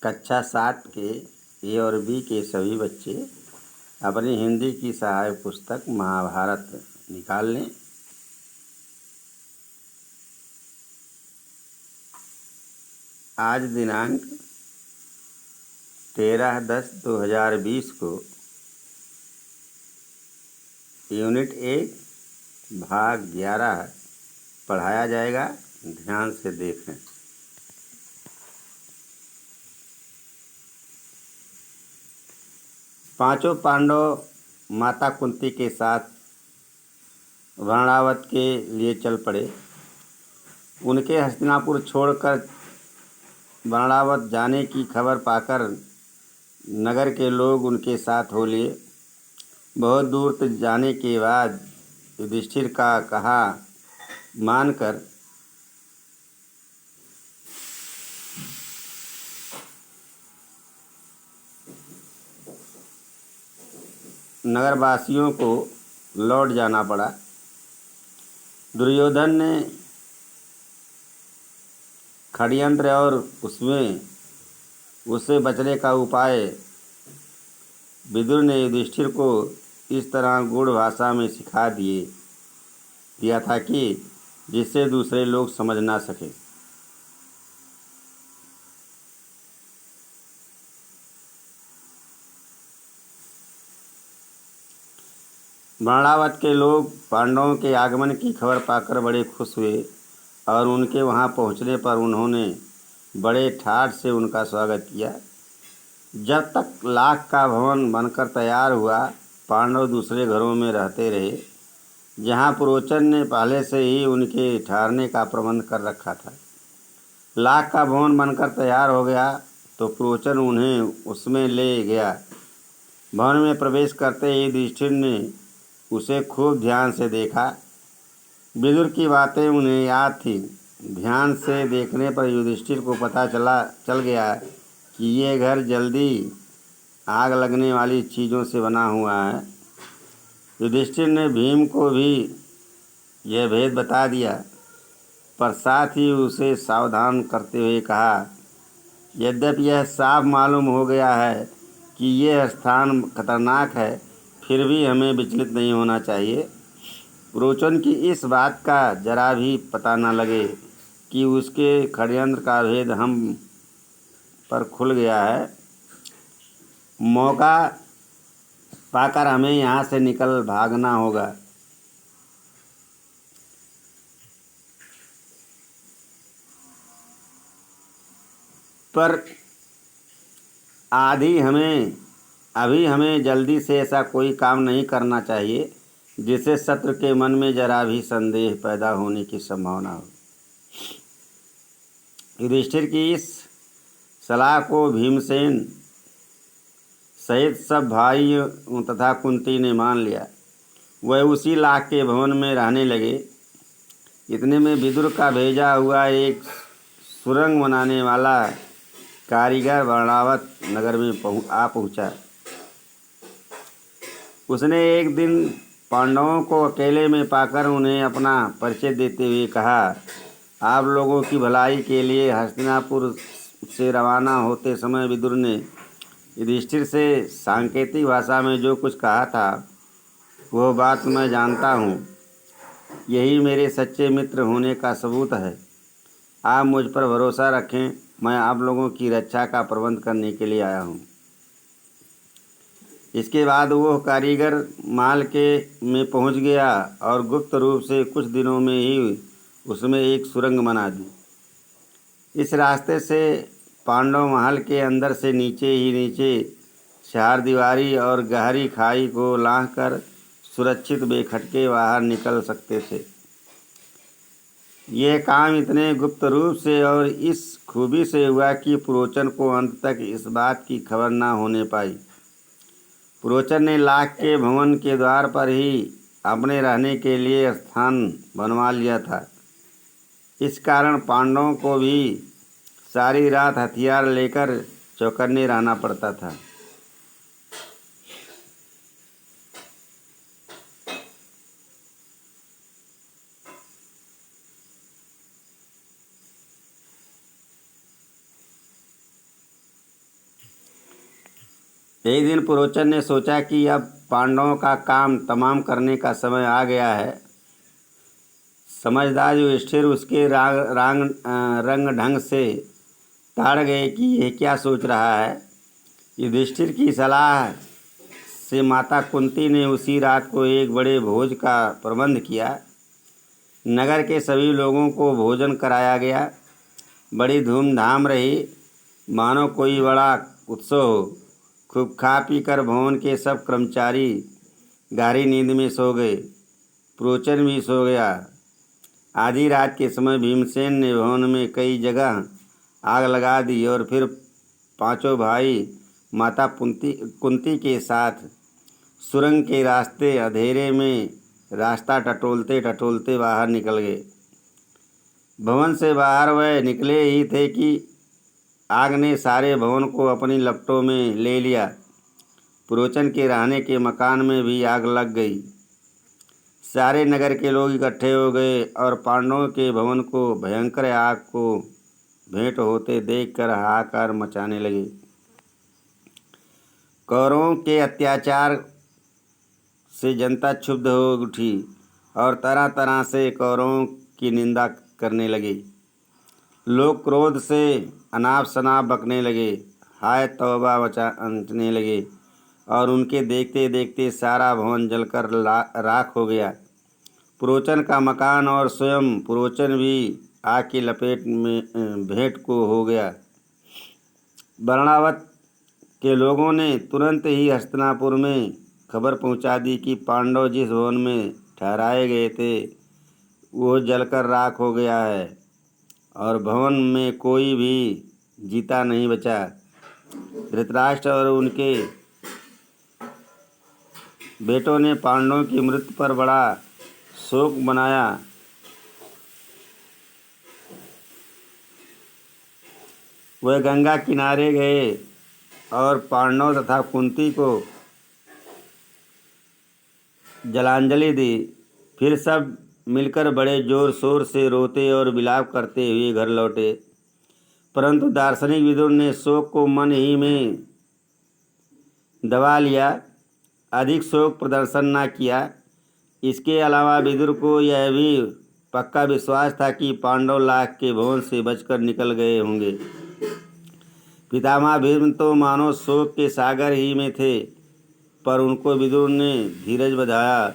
कक्षा 7 के ए और बी के सभी बच्चे अपनी हिंदी की सहायक पुस्तक महाभारत निकाल लें। आज दिनांक 13/10/2020 को यूनिट 1 भाग 11 पढ़ाया जाएगा। ध्यान से देखें। पांचों पांडव माता कुंती के साथ वर्णावत के लिए चल पड़े। उनके हस्तिनापुर छोड़कर वर्णावत जाने की खबर पाकर नगर के लोग उनके साथ हो लिए। बहुत दूर तक जाने के बाद युधिष्ठिर का कहा मानकर नगरवासियों को लौट जाना पड़ा। दुर्योधन ने षड्यंत्र और उससे बचने का उपाय विदुर ने युधिष्ठिर को इस तरह गूढ़ भाषा में सिखा दिया था कि जिससे दूसरे लोग समझ ना सके। वर्णावत के लोग पांडवों के आगमन की खबर पाकर बड़े खुश हुए और उनके वहां पहुंचने पर उन्होंने बड़े ठाठ से उनका स्वागत किया। जब तक लाख का भवन बनकर तैयार हुआ, पांडव दूसरे घरों में रहते रहे, जहां पुरोचन ने पहले से ही उनके ठहरने का प्रबंध कर रखा था। लाख का भवन बनकर तैयार हो गया तो पुरोचन उन्हें उसमें ले गया। भवन में प्रवेश करते ही युधिष्ठिर ने उसे खूब ध्यान से देखा। विदुर की बातें उन्हें याद थी। ध्यान से देखने पर युधिष्ठिर को पता चल गया कि ये घर जल्दी आग लगने वाली चीज़ों से बना हुआ है। युधिष्ठिर ने भीम को भी यह भेद बता दिया, पर साथ ही उसे सावधान करते हुए कहा, यद्यपि यह साफ मालूम हो गया है कि यह स्थान खतरनाक है, फिर भी हमें विचलित नहीं होना चाहिए। पुरोचन की इस बात का जरा भी पता न लगे कि उसके षड्यंत्र का भेद हम पर खुल गया है। मौका पाकर हमें यहाँ से निकल भागना होगा। पर अभी हमें जल्दी से ऐसा कोई काम नहीं करना चाहिए जिससे शत्रु के मन में जरा भी संदेह पैदा होने की संभावना हो। युधिष्ठिर की इस सलाह को भीमसेन सहित सब भाइयों तथा कुंती ने मान लिया। वह उसी लाख के भवन में रहने लगे। इतने में विदुर का भेजा हुआ एक सुरंग बनाने वाला कारीगर वर्णावत नगर में पहुंचा। उसने एक दिन पांडवों को अकेले में पाकर उन्हें अपना परिचय देते हुए कहा, आप लोगों की भलाई के लिए हस्तिनापुर से रवाना होते समय विदुर ने युधिष्ठिर से सांकेतिक भाषा में जो कुछ कहा था, वह बात मैं जानता हूँ। यही मेरे सच्चे मित्र होने का सबूत है। आप मुझ पर भरोसा रखें, मैं आप लोगों की रक्षा का प्रबंध करने के लिए आया हूँ। इसके बाद वह कारीगर माल के में पहुंच गया और गुप्त रूप से कुछ दिनों में ही उसमें एक सुरंग बना दी। इस रास्ते से पांडव महल के अंदर से नीचे चारदीवारी और गहरी खाई को लांघकर सुरक्षित बेखटके बाहर निकल सकते थे। यह काम इतने गुप्त रूप से और इस खूबी से हुआ कि पुरोचन को अंत तक इस बात की खबर न होने पाई। पुरोचन ने लाख के भवन के द्वार पर ही अपने रहने के लिए स्थान बनवा लिया था। इस कारण पांडवों को भी सारी रात हथियार लेकर चौकन्ने रहना पड़ता था। एक दिन पुरोचन ने सोचा कि अब पांडवों का काम तमाम करने का समय आ गया है। समझदार युधिष्ठिर उसके रंग ढंग से ताड़ गए कि यह क्या सोच रहा है। युधिष्ठिर की सलाह से माता कुंती ने उसी रात को एक बड़े भोज का प्रबंध किया। नगर के सभी लोगों को भोजन कराया गया। बड़ी धूमधाम रही, मानो कोई बड़ा उत्सव हो। खूब खा पी कर भवन के सब कर्मचारी गहरी नींद में सो गए। पुरोचन भी सो गया। आधी रात के समय भीमसेन ने भवन में कई जगह आग लगा दी और फिर पांचों भाई माता कुंती के साथ सुरंग के रास्ते अंधेरे में रास्ता टटोलते टटोलते बाहर निकल गए। भवन से बाहर वह निकले ही थे कि आग ने सारे भवन को अपनी लपटों में ले लिया। पुरोचन के रहने के मकान में भी आग लग गई। सारे नगर के लोग इकट्ठे हो गए और पांडवों के भवन को भयंकर आग को भेंट होते देखकर हाहाकार मचाने लगे। कौरवों के अत्याचार से जनता क्षुब्ध हो उठी और तरह तरह से कौरवों की निंदा करने लगे। लोग क्रोध से अनाप शनाप बकने लगे, हाय तौबा मचाने लगे और उनके देखते देखते सारा भवन जलकर राख हो गया। पुरोचन का मकान और स्वयं पुरोचन भी आग की लपेट में भेंट को हो गया। बर्णावत के लोगों ने तुरंत ही हस्तिनापुर में खबर पहुंचा दी कि पांडव जिस भवन में ठहराए गए थे वो जलकर राख हो गया है और भवन में कोई भी जीता नहीं बचा। धृतराष्ट्र और उनके बेटों ने पांडवों की मृत्यु पर बड़ा शोक मनाया। वह गंगा किनारे गए और पांडव तथा कुंती को जलांजलि दी। फिर सब मिलकर बड़े जोर शोर से रोते और विलाप करते हुए घर लौटे। परंतु दार्शनिक विदुर ने शोक को मन ही में दबा लिया, अधिक शोक प्रदर्शन न किया। इसके अलावा विदुर को यह भी पक्का विश्वास था कि पांडव लाख के भवन से बचकर निकल गए होंगे। पितामह भीष्म तो मानो शोक के सागर ही में थे, पर उनको विदुर ने धीरज बधाया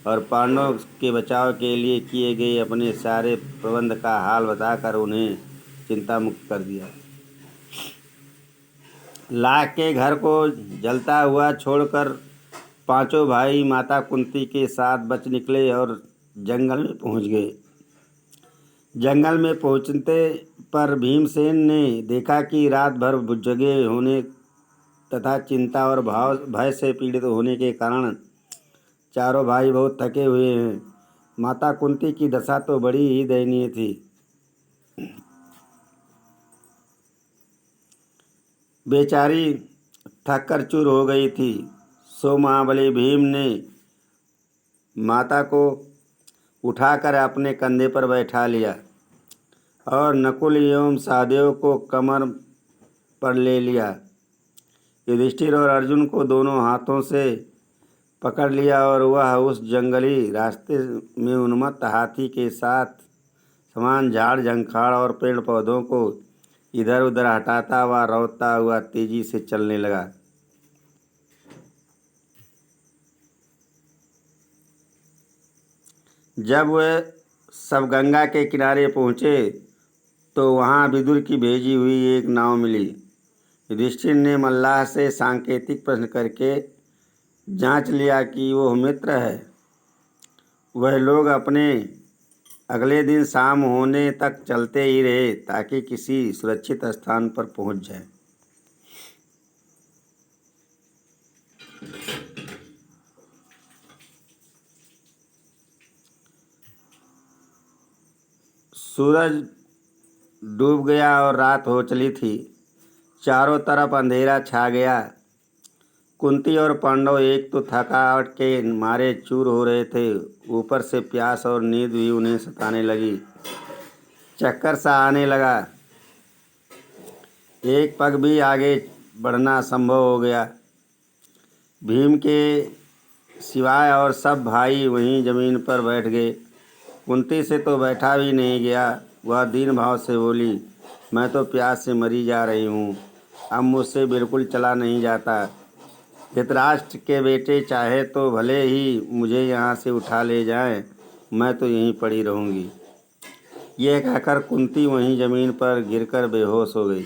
और पांडवों के बचाव के लिए किए गए अपने सारे प्रबंध का हाल बताकर उन्हें चिंता मुक्त कर दिया। लाख के घर को जलता हुआ छोड़कर पांचों भाई माता कुंती के साथ बच निकले और जंगल में पहुंच गए। जंगल में पहुंचते पर भीमसेन ने देखा कि रात भर जगे होने तथा चिंता और भय से पीड़ित होने के कारण चारों भाई बहुत थके हुए हैं। माता कुंती की दशा तो बड़ी ही दयनीय थी। बेचारी थक कर चूर हो गई थी। सो महाबली भीम ने माता को उठाकर अपने कंधे पर बैठा लिया और नकुल एवं सहदेव को कमर पर ले लिया। युधिष्ठिर और अर्जुन को दोनों हाथों से पकड़ लिया और वह उस जंगली रास्ते में उन्मत्त हाथी के साथ समान झाड़ झंखाड़ और पेड़ पौधों को इधर उधर हटाता व रौंदता हुआ तेजी से चलने लगा। जब वे सब गंगा के किनारे पहुँचे तो वहाँ विदुर की भेजी हुई एक नाव मिली। युधिष्ठिर ने मल्लाह से सांकेतिक प्रश्न करके जांच लिया कि वो मित्र है। वह लोग अपने अगले दिन शाम होने तक चलते ही रहे ताकि किसी सुरक्षित स्थान पर पहुंच जाए। सूरज डूब गया और रात हो चली थी। चारों तरफ अंधेरा छा गया। कुंती और पांडव एक तो थकावट के मारे चूर हो रहे थे, ऊपर से प्यास और नींद भी उन्हें सताने लगी। चक्कर सा आने लगा। एक पग भी आगे बढ़ना असंभव हो गया। भीम के सिवाय और सब भाई वहीं जमीन पर बैठ गए। कुंती से तो बैठा भी नहीं गया। वह दीन भाव से बोली, मैं तो प्यास से मरी जा रही हूँ, अब मुझसे बिल्कुल चला नहीं जाता। धृतराष्ट्र के बेटे चाहे तो भले ही मुझे यहाँ से उठा ले जाएं, मैं तो यहीं पड़ी रहूँगी। यह कहकर कुंती वहीं जमीन पर गिरकर बेहोश हो गई।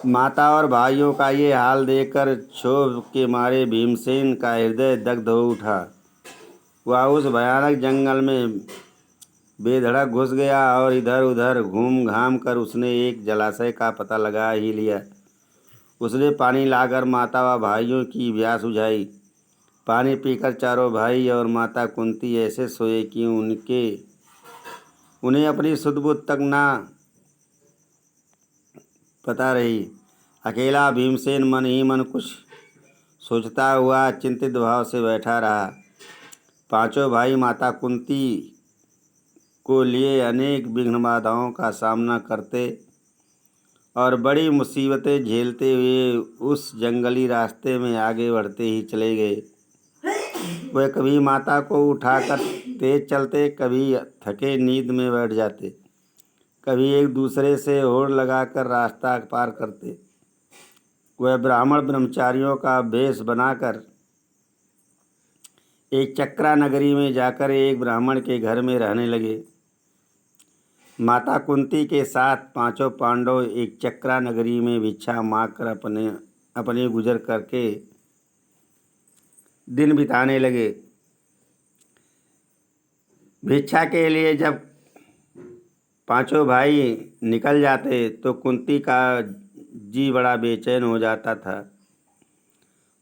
माता और भाइयों का ये हाल देखकर क्षोभ के मारे भीमसेन का हृदय दग्ध हो उठा। वह उस भयानक जंगल में बेधड़क घुस गया और इधर उधर घूम घाम कर उसने एक जलाशय का पता लगा ही लिया। उसने पानी लाकर माता व भाइयों की प्यास बुझाई। पानी पीकर चारों भाई और माता कुंती ऐसे सोए कि उन्हें अपनी सुध बुध तक ना पता रही। अकेला भीमसेन मन ही मन कुछ सोचता हुआ चिंतित भाव से बैठा रहा। पांचों भाई माता कुंती को लिए अनेक विघ्न बाधाओं का सामना करते और बड़ी मुसीबतें झेलते हुए उस जंगली रास्ते में आगे बढ़ते ही चले गए। वह कभी माता को उठाकर तेज चलते, कभी थके नींद में बैठ जाते, कभी एक दूसरे से होड़ लगाकर रास्ता पार करते। वह ब्राह्मण ब्रह्मचारियों का वेश बनाकर एक चक्रा नगरी में जाकर एक ब्राह्मण के घर में रहने लगे। माता कुंती के साथ पांचों पांडव एक चक्रा नगरी में भिक्षा मांगकर अपने गुजर करके दिन बिताने लगे। भिक्षा के लिए जब पांचों भाई निकल जाते तो कुंती का जी बड़ा बेचैन हो जाता था।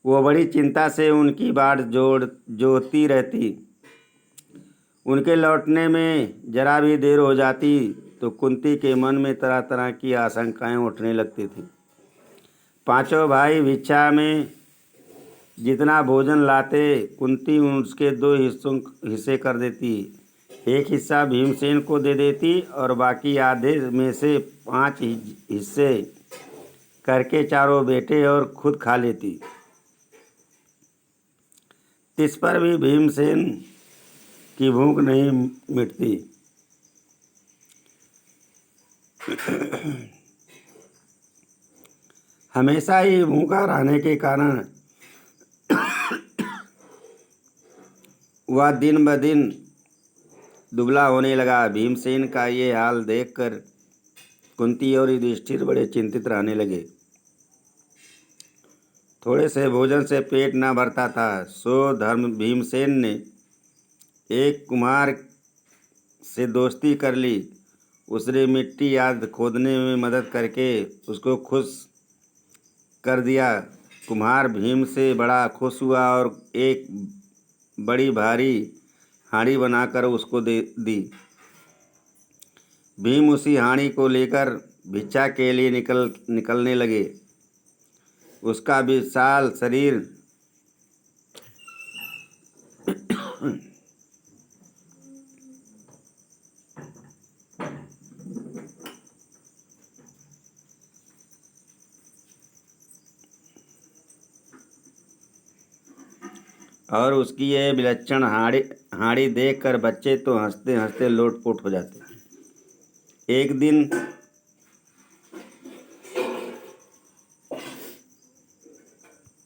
वो बड़ी चिंता से उनकी बाट जोहती रहती। उनके लौटने में जरा भी देर हो जाती तो कुंती के मन में तरह तरह की आशंकाएं उठने लगती थी। पांचों भाई भिक्षा में जितना भोजन लाते, कुंती उसके दो हिस्से कर देती। एक हिस्सा भीमसेन को दे देती और बाकी आधे में से 5 हिस्से करके चारों बेटे और खुद खा लेती। इस पर भी भीमसेन की भूख नहीं मिटती। हमेशा ही भूखा रहने के कारण वह दिन ब दिन दुबला होने लगा। भीमसेन का ये हाल देखकर कुंती और युधिष्ठिर बड़े चिंतित रहने लगे। थोड़े से भोजन से पेट न भरता था, सो धर्म भीमसेन ने एक कुम्हार से दोस्ती कर ली। उसने मिट्टी आदि खोदने में मदद करके उसको खुश कर दिया। कुम्हार भीम से बड़ा खुश हुआ और एक बड़ी भारी हांडी बनाकर उसको दे दी। भीम उसी हांडी को लेकर भिक्षा के लिए निकलने लगे। उसका विशाल शरीर और उसकी यह विलक्षण हांडी देखकर बच्चे तो हंसते हंसते लोटपोट हो जाते। एक दिन